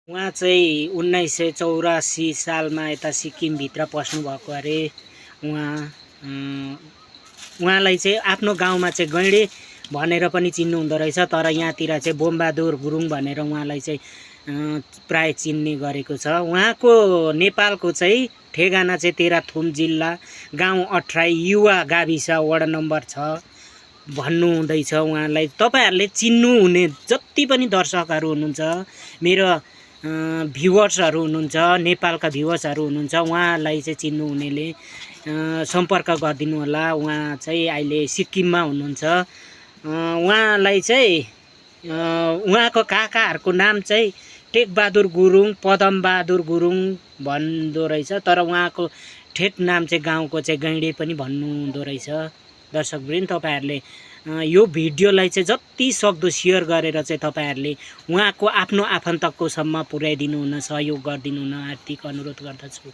उहाँ चाहिँ 1984 सालमा यता सिक्किमभित्र पस्नुभएको अरे। उहाँलाई चाहिँ आफ्नो गाउँमा चाहिँ गैँडे भनेर पनि चिन्नु हुँदो रहेछ, तर यहाँतिर चाहिँ बोमबहादुर गुरुङ भनेर उहाँलाई चाहिँ प्राय चिन्ने गरेको छ। उहाँको नेपालको चाहिँ ठेगाना चाहिँ तेह्रथुम जिल्ला, गाउँ अठराई, युवा गाविस, वडा नम्बर 6 भन्नु हुँदैछ। उहाँलाई तपाईहरुले चिन्नु हुने जति पनि दर्शकहरू हुनुहुन्छ, मेरो भ्युवर्सहरू हुनुहुन्छ, नेपालका भ्युवर्सहरू हुनुहुन्छ, उहाँलाई चाहिँ चिन्नु हुनेले सम्पर्क गरिदिनु होला। उहाँ चाहिँ अहिले सिक्किममा हुनुहुन्छ। उहाँलाई चाहिँ उहाँको काकाहरूको नाम चाहिँ टेकबहादुर गुरुङ, पदमबहादुर गुरुङ भन्दो रहेछ, तर उहाँको ठेट नाम चाहिँ गाउँको चाहिँ गैँडे पनि भन्नु हुँदो रहेछ। दर्शकवृन्द, तपाईहरुले यो भिडियोलाई चाहिँ जति सक्दो शेयर गरेर चाहिँ तपाईहरुले उहाँको आफ्नो आफन्तको सम्म पुर्याइदिनु हुन, सहयोग गरिदिनु हुन हार्दिक अनुरोध गर्दछु।